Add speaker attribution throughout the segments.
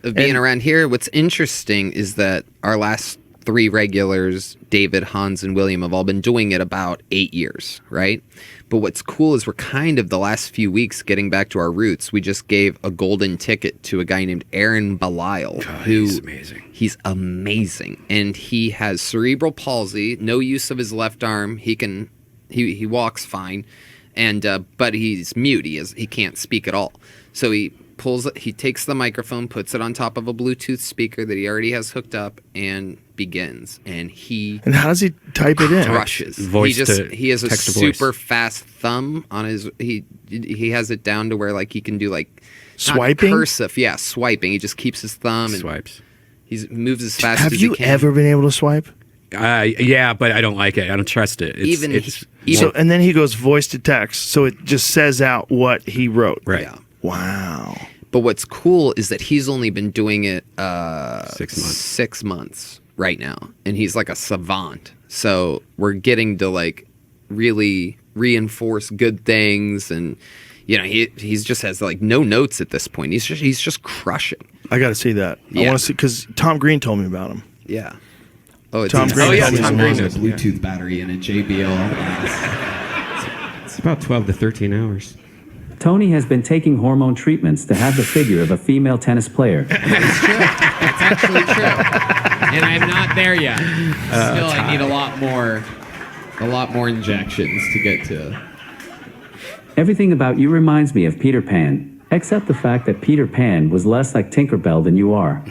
Speaker 1: of being around here. What's interesting is that our last 3 regulars, David, Hans, and William, have all been doing it about 8 years, right? But what's cool is we're kind of the last few weeks getting back to our roots. We just gave a golden ticket to a guy named Ahren Belisle,
Speaker 2: he's amazing.
Speaker 1: He's amazing, and he has cerebral palsy, no use of his left arm. He walks fine, and but he's mute. He can't speak at all. So he takes the microphone, puts it on top of a Bluetooth speaker that he already has hooked up, and begins. And
Speaker 3: how does he type it in?
Speaker 1: Crushes. He has a super fast thumb on his. He has it down to where like he can do like
Speaker 3: swiping,
Speaker 1: not cursive. Yeah, swiping. He just keeps his thumb and swipes. He moves as fast as he can.
Speaker 3: Have you ever been able to swipe?
Speaker 2: Yeah, but I don't like it. I don't trust it.
Speaker 3: And then he goes voice to text, so it just says out what he wrote.
Speaker 2: Right.
Speaker 1: Yeah.
Speaker 3: Wow.
Speaker 1: But what's cool is that he's only been doing it
Speaker 2: 6 months
Speaker 1: right now, and he's like a savant. So we're getting to like really reinforce good things, and he's just has like no notes at this point. He's just crushing.
Speaker 3: I got to see that.
Speaker 1: Yeah.
Speaker 3: I want to see because Tom Green told me about him.
Speaker 1: Yeah. Oh,
Speaker 3: Tom Green.
Speaker 4: Tom Green has a Bluetooth battery and a JBL.
Speaker 5: It's about 12 to 13 hours.
Speaker 6: Tony has been taking hormone treatments to have the figure of a female tennis player.
Speaker 4: That's true. That's actually true. And I'm not there yet. Still, I need a lot more injections to get to.
Speaker 6: Everything about you reminds me of Peter Pan, except the fact that Peter Pan was less like Tinkerbell than you are.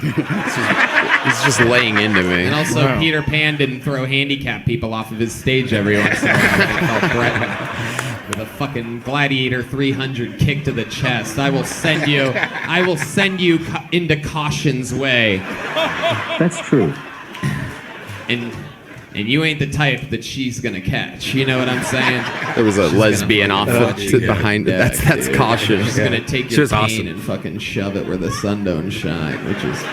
Speaker 1: He's just laying into me.
Speaker 4: And also, Peter Pan didn't throw handicapped people off of his stage every once in a while. They felt threatened. With a fucking Gladiator 300 kick to the chest. I will send you into Caution's way.
Speaker 6: That's true.
Speaker 4: And you ain't the type that she's gonna catch. You know what I'm saying?
Speaker 1: There was a lesbian off behind it. That's Caution.
Speaker 4: She's gonna take your pain and fucking shove it where the sun don't shine, which is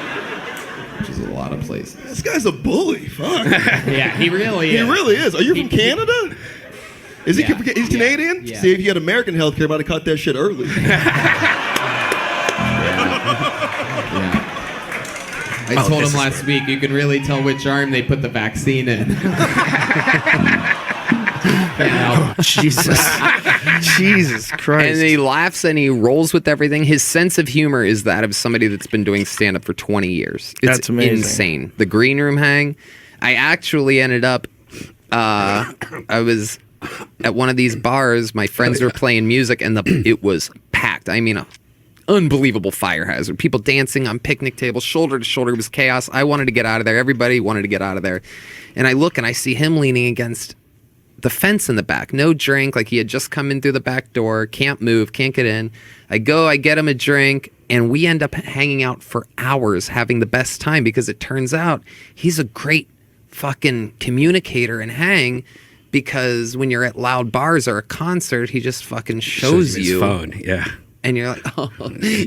Speaker 4: a lot of places.
Speaker 7: This guy's a bully. Fuck.
Speaker 4: Yeah, he really is.
Speaker 7: He really is. Are you from Canada? Is he he's Canadian?
Speaker 4: Yeah.
Speaker 7: See, if you had American healthcare, I might have caught that shit early.
Speaker 4: I told him last week, you can really tell which arm they put the vaccine in.
Speaker 3: Jesus Christ.
Speaker 1: And he laughs and he rolls with everything. His sense of humor is that of somebody that's been doing stand-up for 20 years.
Speaker 3: That's amazing.
Speaker 1: Insane. The green room hang, I actually ended up, I was at one of these bars, my friends were playing music, and it was packed. I mean, a unbelievable fire hazard. People dancing on picnic tables, shoulder to shoulder. It was chaos. I wanted to get out of there. Everybody wanted to get out of there. And I look and I see him leaning against the fence in the back. No drink, like he had just come in through the back door, can't move, can't get in. I get him a drink, and we end up hanging out for hours, having the best time, because it turns out he's a great fucking communicator and hang. Because when you're at loud bars or a concert, he just fucking shows you
Speaker 2: his phone. Yeah.
Speaker 1: And you're like, oh,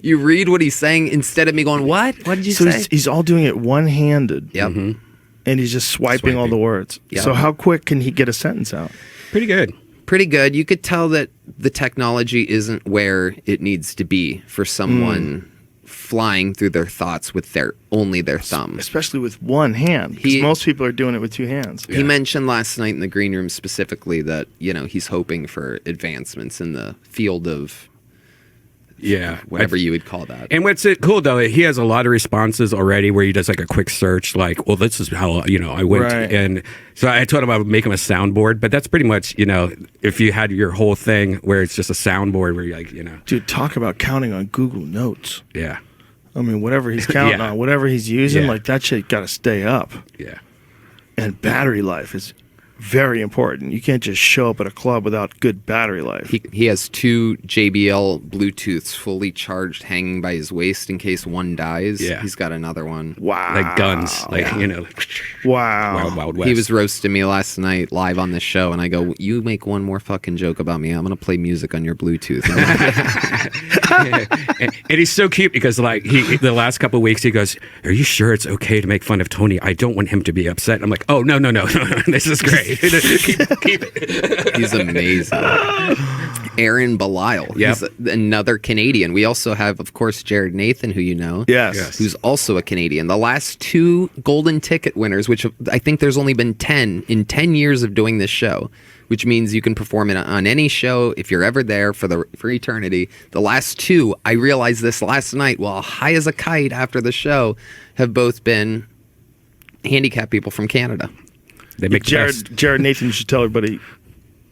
Speaker 1: you read what he's saying instead of me going, what? What did you say?
Speaker 3: So he's all doing it one-handed.
Speaker 1: Yep.
Speaker 2: Mm-hmm.
Speaker 3: And he's just swiping all the words.
Speaker 1: Yep.
Speaker 3: So how quick can he get a sentence out?
Speaker 2: Pretty good.
Speaker 1: Pretty good. You could tell that the technology isn't where it needs to be for someone flying through their thoughts with only their thumb.
Speaker 3: Especially with one hand. Because most people are doing it with two hands.
Speaker 1: He mentioned last night in the green room specifically that, he's hoping for advancements in the field of whatever you would call that.
Speaker 2: And what's cool though, he has a lot of responses already where he does like a quick search, like, well, this is how I went.
Speaker 3: Right.
Speaker 2: And so I told him I would make him a soundboard, but that's pretty much if you had your whole thing where it's just a soundboard where you're like
Speaker 3: Dude, talk about counting on Google Notes.
Speaker 2: Yeah.
Speaker 3: I mean, whatever he's counting on, whatever he's using, like that shit got to stay up.
Speaker 2: Yeah.
Speaker 3: And battery life is very important. You can't just show up at a club without good battery life.
Speaker 1: He has 2 JBL Bluetooths fully charged hanging by his waist in case one dies.
Speaker 2: Yeah.
Speaker 1: He's got another one.
Speaker 3: Wow.
Speaker 2: Like guns. Like,
Speaker 3: Wow.
Speaker 2: Wild West.
Speaker 1: He was roasting me last night live on the show, and I go, you make one more fucking joke about me, I'm going to play music on your Bluetooth.
Speaker 2: And he's so cute because like the last couple of weeks he goes, are you sure it's okay to make fun of Tony? I don't want him to be upset. And I'm like, oh, no. This is great. Keep it.
Speaker 1: He's amazing. Ahren Belisle.
Speaker 2: Yep.
Speaker 1: He's another Canadian. We also have, of course, Jared Nathan, who you know.
Speaker 3: Yes.
Speaker 1: Who's also a Canadian. The last 2 golden ticket winners, which I think there's only been 10 in 10 years of doing this show, which means you can perform it on any show if you're ever there for eternity. The last 2, I realized this last night while high as a kite after the show, have both been handicapped people from Canada.
Speaker 2: They make the best.
Speaker 3: Jared Nathan, you should tell everybody.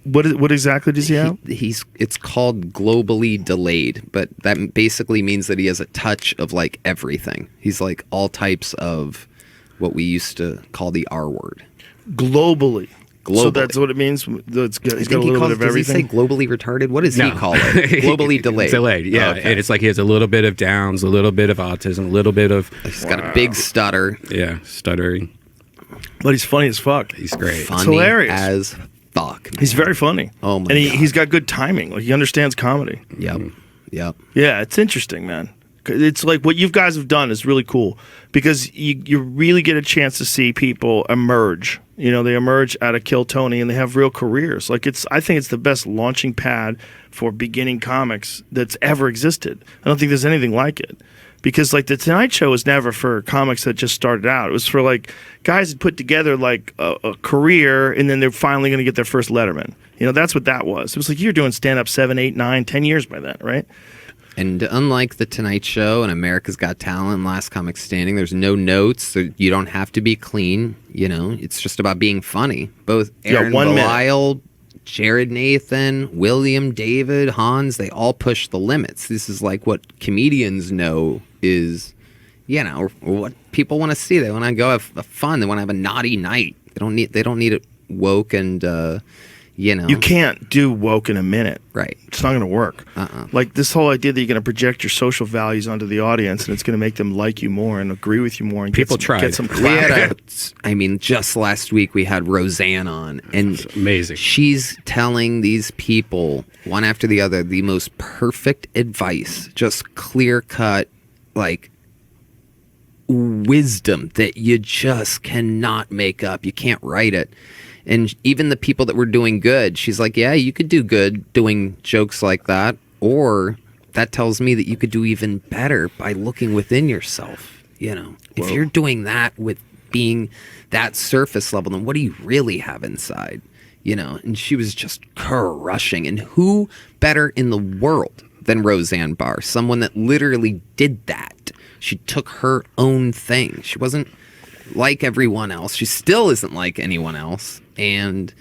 Speaker 3: What exactly does he have?
Speaker 1: It's called globally delayed, but that basically means that he has a touch of like everything. He's like all types of what we used to call the R word.
Speaker 3: Globally.
Speaker 1: Globally.
Speaker 3: So that's what it means. He's got a little bit of
Speaker 1: does he
Speaker 3: everything.
Speaker 1: say globally retarded? What does he call it? Globally delayed.
Speaker 2: Delayed, yeah.
Speaker 1: Oh, okay.
Speaker 2: And it's like he has a little bit of Downs, a little bit of autism, a little bit of
Speaker 1: He's got a big stutter.
Speaker 2: stuttering.
Speaker 3: But he's funny as fuck.
Speaker 2: He's great.
Speaker 1: Funny
Speaker 3: hilarious.
Speaker 1: as fuck.
Speaker 3: He's very funny.
Speaker 1: Oh my
Speaker 3: and
Speaker 1: God.
Speaker 3: he's got good timing. Like he understands comedy.
Speaker 1: Yep. Yep.
Speaker 3: Yeah, it's interesting, man. It's like what you guys have done is really cool because you really get a chance to see people emerge. You know, they emerge out of Kill Tony and they have real careers. Like I think it's the best launching pad for beginning comics that's ever existed. I don't think there's anything like it. Because like the Tonight Show was never for comics that just started out. It was for like guys that put together like a career and then they're finally going to get their first Letterman. You know, that's what that was. It was like you're doing stand up 7, 8, 9, 10 years by then, right?
Speaker 1: And unlike The Tonight Show and America's Got Talent and Last Comic Standing, there's no notes. So you don't have to be clean. You know, it's just about being funny. Both Ahren Belisle, Jared Nathan, William, David, Hans, they all push the limits. This is like what comedians know is, you know, what people want to see. They want to go have fun. They want to have a naughty night. They don't need it woke and, you know.
Speaker 3: You can't do woke in a minute.
Speaker 1: Right.
Speaker 3: It's not going to work. Like this whole idea that you're going to project your social values onto the audience and it's going to make them like you more and agree with you more and
Speaker 2: People
Speaker 3: get some
Speaker 1: We had
Speaker 3: clout.
Speaker 1: I mean, just last week we had Roseanne on, and
Speaker 2: It's amazing.
Speaker 1: she's telling these people one after the other the most perfect advice, just clear cut, like wisdom that you just cannot make up. You can't write it. And even the people that were doing good, she's like, yeah, you could do good doing jokes like that, or that tells me that you could do even better by looking within yourself. You know, if you're doing that with being that surface level, then what do you really have inside? You know, and she was just crushing. And who better in the world than Roseanne Barr? Someone that literally did that. She took her own thing. She wasn't like everyone else. She still isn't like anyone else. And,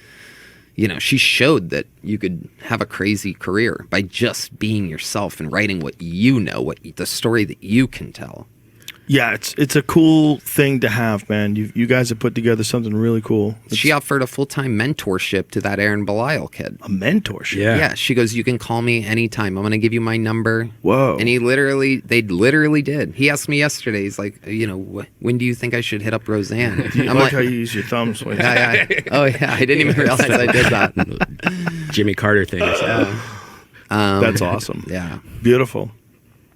Speaker 1: you know, she showed that you could have a crazy career by just being yourself and writing what you know, the story that you can tell.
Speaker 3: Yeah, it's a cool thing to have, man. You guys have put together something really cool.
Speaker 1: She offered a full-time mentorship to that Ahren Belisle kid.
Speaker 3: A mentorship?
Speaker 1: Yeah, she goes, you can call me anytime. I'm going to give you my number.
Speaker 3: Whoa.
Speaker 1: And they literally did. He asked me yesterday, he's like, you know, when do you think I should hit up Roseanne?
Speaker 3: I like how you use your thumbs. When
Speaker 1: yeah. Oh, yeah, I didn't even realize I did that.
Speaker 2: Jimmy Carter thing.
Speaker 3: That's awesome.
Speaker 1: Yeah.
Speaker 3: Beautiful.